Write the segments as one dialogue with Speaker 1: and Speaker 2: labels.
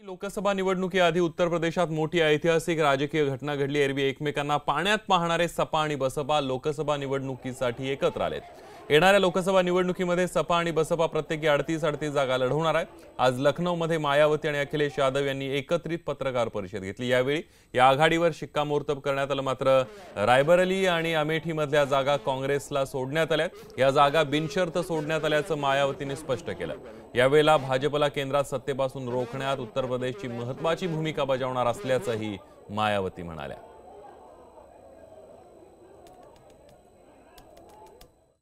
Speaker 1: लोकसभा निवडणुकीआधी उत्तर प्रदेशात मोठी ऐतिहासिक राजकीय घटना घडली। एरवी एकमेकांना पाण्यात पाहणारे सपा आणि बसपा लोकसभा निवडणुकीसाठी एकत्र आलेत। येणाऱ्या लोकसभा निवडणुकीमध्ये सपा आणि बसपा प्रत्येकी 38 जागा लढवणार आहेत। आज लखनौमध्ये मायावती आणि अखिलेश यादव यांनी एकत्रित पत्रकार परिषद घेतली। यावेळी या आघाडीवर शिक्कामोर्तब करण्यात आलं। मात्र रायबरेली आणि अमेठीमधल्या जागा काँग्रेसला सोडण्यात आल्या। या जागा बिनशर्त सोडण्यात आल्याचं मायावतीने स्पष्ट केलं। यावेळेला भाजपला केंद्रात सत्तेपासून रोखण्यात उत्तर प्रदेशची महत्त्वाची भूमिका बजावणार असल्याचंही मायावती म्हणाल्या।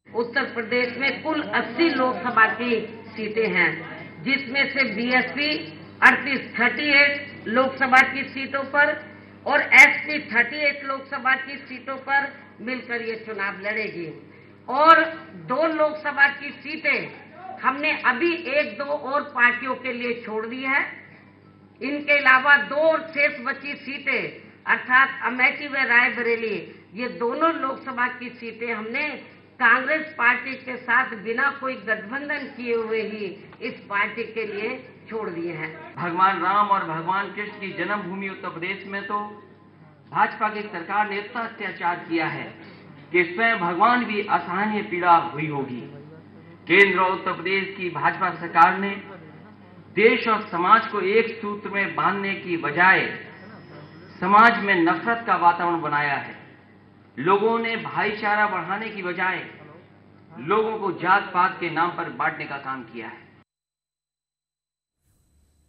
Speaker 2: उत्तर प्रदेश में कुल 80 लोकसभा की सीटें हैं, जिसमें से बीएसपी 38 लोकसभा की सीटों पर और एसपी 38 लोकसभा की सीटों पर मिलकर ये चुनाव लड़ेगी। और 2 लोकसभा की सीटें हमने अभी 1-2 और पार्टियों के लिए छोड़ दी है। इनके अलावा 2 और शेष बची सीटें अर्थात अमेठी व रायबरेली, ये दोनों लोकसभा की सीटें हमने कांग्रेस पार्टी के साथ बिना कोई गठबंधन किए हुए ही इस पार्टी के लिए छोड़ दिए हैं।
Speaker 3: भगवान राम और भगवान कृष्ण की जन्मभूमि उत्तर प्रदेश में तो भाजपा की सरकार ने इतना अत्याचार किया है कि स्वयं भगवान भी असहनीय पीड़ा हुई होगी। केंद्र और उत्तर प्रदेश की भाजपा सरकार ने देश और समाज को एक सूत्र में बांधने की बजाय समाज में नफरत का वातावरण बनाया है। लोगों ने भाईचारा बढ़ाने की बजाय लोगों को जात पात के नाम पर बांटने का काम किया है।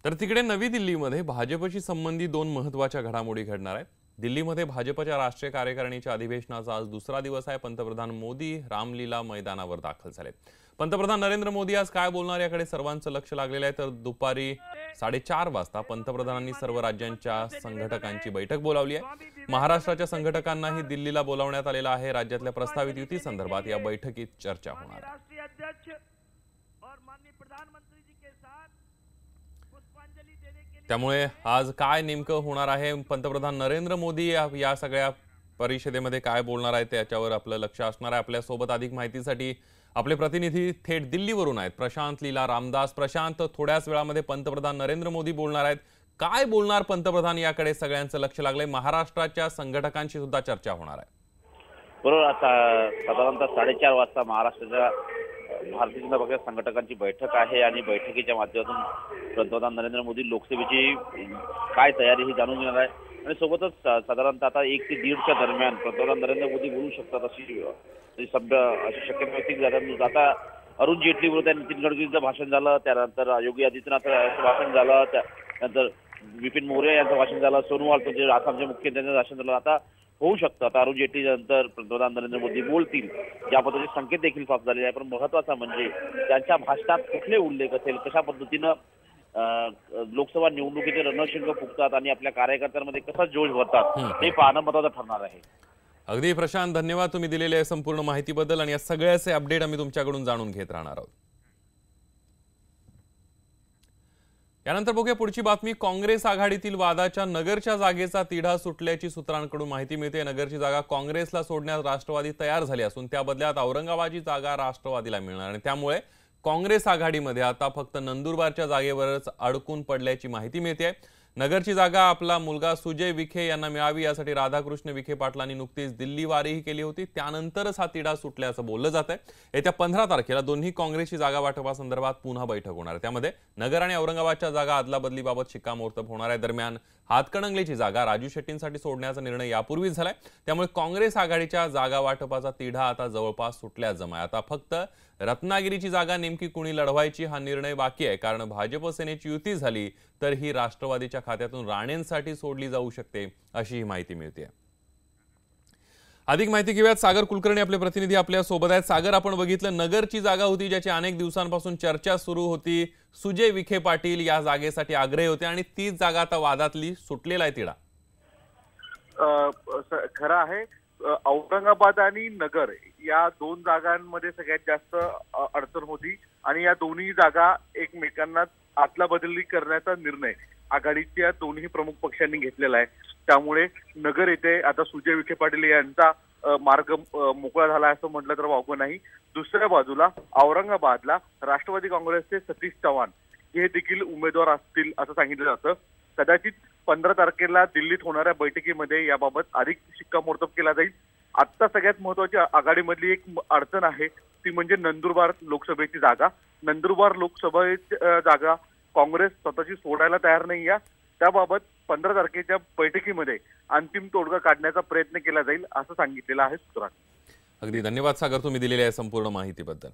Speaker 1: तर तिकडे नवी दिल्लीमध्ये भाजपशी संबंधित 2 महत्त्वाच्या घडामोडी घडणार आहेत। दिल्लीमध्ये भाजपच्या राष्ट्रीय कार्यकारिणीच्या अधिवेशनाचा आज दुसरा दिवस आहे। पंतप्रधान मोदी रामलीला मैदानावर दाखल झालेत। पंतप्रधान नरेंद्र मोदी आज काय बोलणार याकडे सर्वांचं लक्ष लागलेलं आहे। तर दुपारी 4:30 वाजता पंतप्रधानांनी सर्व राज्यांच्या संघटकांची बैठक बोलावली आहे। महाराष्ट्राच्या संघटकांनाही दिल्लीला बोलावण्यात आलेलं आहे। राज्यातल्या प्रस्तावित युती संदर्भात या बैठकीत चर्चा होणार आहे। त्यामुळे आज काय नेमकं होणार आहे, पंतप्रधान नरेंद्र मोदी या सगळ्या परिषदेमध्ये काय बोलणार आहेत त्याच्यावर आपलं लक्ष असणार आहे। आपल्या सोबत अधिक माहितीसाठी आपले प्रतिनिधी थेट दिल्लीवरून आहेत। प्रशांत लीला रामदास। प्रशांत, थोड्याच वेळामध्ये पंतप्रधान नरेंद्र मोदी बोलणार आहेत। काय बोलणार पंतप्रधान याकडे सगळ्यांचं लक्ष लागलंय। महाराष्ट्राच्या संघटकांशी सुद्धा चर्चा होणार आहे।
Speaker 4: बरोबर, आता साधारणतः 4:30 वाजता महाराष्ट्राच्या भारतीय जनता पक्ष संघटकांची बैठक आहे आणि बैठकीच्या माध्यमातून पंतप्रधान नरेंद्र मोदी लोकसभेची काय तयारी ही जाणून घेणार आहे आणि सोबतच साधारणतः आता 1 ते 1:30च्या दरम्यान पंतप्रधान नरेंद्र मोदी बोलू शकतात अशी शक्यता व्यक्त झाली। आता अरुण जेटली विरुद्ध नितीन गडकरींचं भाषण झालं, त्यानंतर योगी आदित्यनाथ यांचं भाषण झालं, त्यानंतर विपिन मोरे यांचं भाषण झालं, सोनोवाल जे आसामचे मुख्यमंत्र्यांचं भाषण झालं। आता होऊ शकतं आता अरुण जेटली नंतर पंतप्रधान नरेंद्र मोदी बोलतील, या पद्धतीचे संकेत देखील प्राप्त झालेले आहे। पण महत्त्वाचा म्हणजे त्यांच्या भाषणात कुठले उल्लेख असेल, कशा पद्धतीनं लोकसभा निवडणुकीचे रणशिंग फुंकतात आणि आपल्या कार्यकर्त्यांमध्ये कसा जोश भरतात हे पाहणं महत्त्वाचं ठरणार आहे।
Speaker 1: अगदी प्रशांत, धन्यवाद तुम्ही दिलेल्या संपूर्ण माहितीबद्दल आणि या सगळ्याचे अपडेट आम्ही तुमच्याकडून जाणून घेत राहणार आहोत। यानंतर बघूया पुढची बातमी। काँग्रेस आघाडीतील वादाच्या नगरच्या जागेचा तिढा सुटल्याची सूत्रांकडून माहिती मिळते। नगरची जागा काँग्रेसला सोडण्यास राष्ट्रवादी तयार झाली असून त्या बदल्यात औरंगाबादची जागा राष्ट्रवादीला मिळणार आणि त्यामुळे काँग्रेस आघाडीमध्ये आता फक्त नंदुरबारच्या जागेवरच अडकून पडल्याची माहिती मिळते। नगरची जागा आपला मुलगा सुजय विखे यांना मिळावी यासाठी राधाकृष्ण विखे पाटलांनी नुकतीच दिल्ली वारीही केली होती। त्यानंतरच हा तिढा सुटल्याचं बोललं जातंय। येत्या 15 तारखेला दोन्ही काँग्रेसची जागा वाटपासंदर्भात पुन्हा बैठक होणार आहे। त्यामध्ये नगर आणि औरंगाबादच्या जागा अदलाबदलीबाबत शिक्कामोर्तब होणार आहे। दरम्यान हातकणंगलेची जागा राजू शेट्टींसाठी सोडण्याचा निर्णय यापूर्वीच झालाय। त्यामुळे काँग्रेस आघाडीच्या जागा वाटपाचा तिढा आता जवळपास सुटल्याच जमाय। आता फक्त रत्नागिरीची जागा नेमकी कुणी लढवायची हा निर्णय बाकी आहे, कारण भाजप सेनेची युती झाली तर ही राष्ट्रवादीच्या खात्यातून राणेंसाठी सोडली जाऊ शकते अशी ही माहिती मिळते। अधिक माहिती घेऊयात, सागर कुलकर्णी आपले प्रतिनिधी आपल्या सोबत आहेत। सागर, आपण बघितलं नगरची जागा होती ज्याची अनेक दिवसांपासून चर्चा सुरू होती। सुजय विखे पाटील या जागेसाठी आग्रही होते आणि तीच जागा आता वादातली सुटलेला आहे तिढा।
Speaker 5: खरं आहे, औरंगाबाद आणि नगर या 2 जागांमध्ये सगळ्यात जास्त अडचण होती आणि या दोन्ही जागा एकमेकांना आदला बदली करण्याचा निर्णय आघाडीच्या दोन्ही प्रमुख पक्षांनी घेतलेला आहे। त्यामुळे नगर येथे आता सुजय विखे पाटील यांचा मार्ग मोकळा झाला असं म्हटलं तर वावगं नाही। दुसऱ्या बाजूला औरंगाबादला राष्ट्रवादी काँग्रेसचे सतीश चव्हाण हे देखील उमेदवार असतील असं सांगितलं जातं. कदाचित 15 तारखेला दिल्लीत होणाऱ्या बैठकीमध्ये याबाबत अधिक शिक्कामोर्तब केला जाईल. आता सगळ्यात महत्वाची आघाडीमधली एक अडचण आहे ती म्हणजे नंदुरबार लोकसभेची जागा. नंदुरबार लोकसभेची जागा काँग्रेस स्वतःची सोडायला तयार नाही आहे. त्याबाबत 15 तारखेच्या बैठकीमध्ये अंतिम तोडगा काढण्याचा प्रयत्न केला जाईल असं सांगितलेलं आहे सूत्रांनी.
Speaker 1: अगदी धन्यवाद सागर, तुम्ही दिलेल्या संपूर्ण माहितीबद्दल.